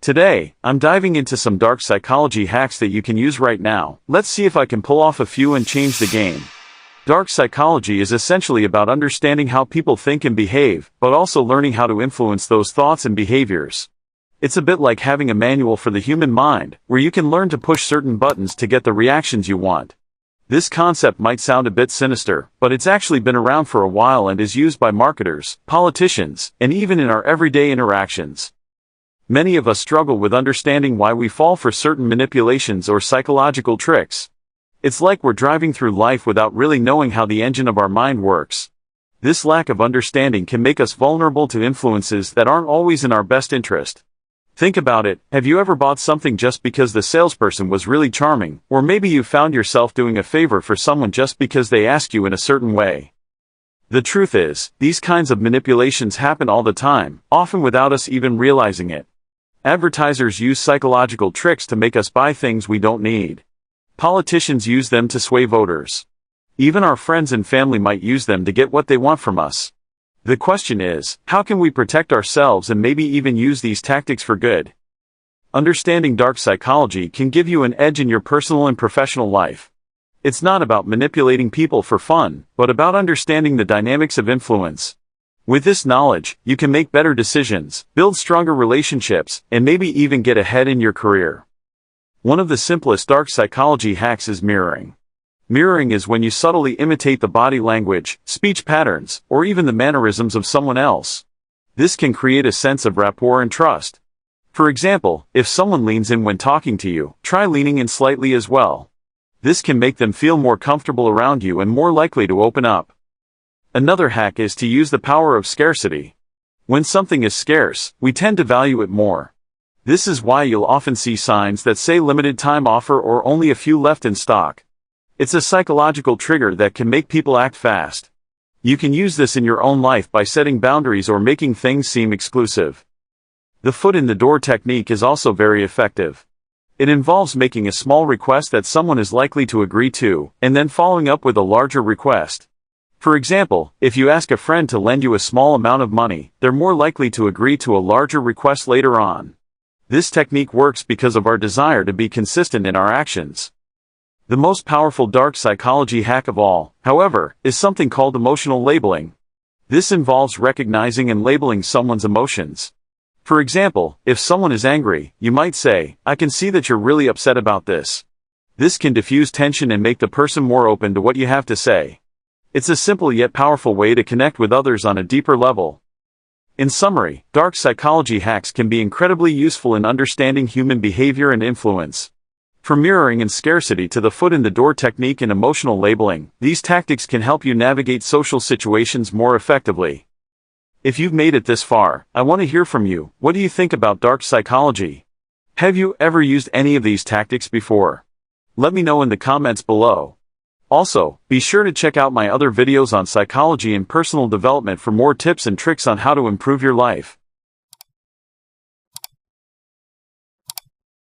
Today, I'm diving into some dark psychology hacks that you can use right now. Let's see if I can pull off a few and change the game. Dark psychology is essentially about understanding how people think and behave, but also learning how to influence those thoughts and behaviors. It's a bit like having a manual for the human mind, where you can learn to push certain buttons to get the reactions you want. This concept might sound a bit sinister, but it's actually been around for a while and is used by marketers, politicians, and even in our everyday interactions. Many of us struggle with understanding why we fall for certain manipulations or psychological tricks. It's like we're driving through life without really knowing how the engine of our mind works. This lack of understanding can make us vulnerable to influences that aren't always in our best interest. Think about it. Have you ever bought something just because the salesperson was really charming, or maybe you found yourself doing a favor for someone just because they asked you in a certain way? The truth is, these kinds of manipulations happen all the time, often without us even realizing it. Advertisers use psychological tricks to make us buy things we don't need. Politicians use them to sway voters. Even our friends and family might use them to get what they want from us. The question is, how can we protect ourselves and maybe even use these tactics for good? Understanding dark psychology can give you an edge in your personal and professional life. It's not about manipulating people for fun, but about understanding the dynamics of influence. With this knowledge, you can make better decisions, build stronger relationships, and maybe even get ahead in your career. One of the simplest dark psychology hacks is mirroring. Mirroring is when you subtly imitate the body language, speech patterns, or even the mannerisms of someone else. This can create a sense of rapport and trust. For example, if someone leans in when talking to you, try leaning in slightly as well. This can make them feel more comfortable around you and more likely to open up. Another hack is to use the power of scarcity. When something is scarce, we tend to value it more. This is why you'll often see signs that say limited time offer or only a few left in stock. It's a psychological trigger that can make people act fast. You can use this in your own life by setting boundaries or making things seem exclusive. The foot in the door technique is also very effective. It involves making a small request that someone is likely to agree to, and then following up with a larger request. For example, if you ask a friend to lend you a small amount of money, they're more likely to agree to a larger request later on. This technique works because of our desire to be consistent in our actions. The most powerful dark psychology hack of all, however, is something called emotional labeling. This involves recognizing and labeling someone's emotions. For example, if someone is angry, you might say, "I can see that you're really upset about this." This can diffuse tension and make the person more open to what you have to say. It's a simple yet powerful way to connect with others on a deeper level. In summary, dark psychology hacks can be incredibly useful in understanding human behavior and influence. From mirroring and scarcity to the foot in the door technique and emotional labeling, these tactics can help you navigate social situations more effectively. If you've made it this far, I want to hear from you. What do you think about dark psychology? Have you ever used any of these tactics before? Let me know in the comments below. Also, be sure to check out my other videos on psychology and personal development for more tips and tricks on how to improve your life.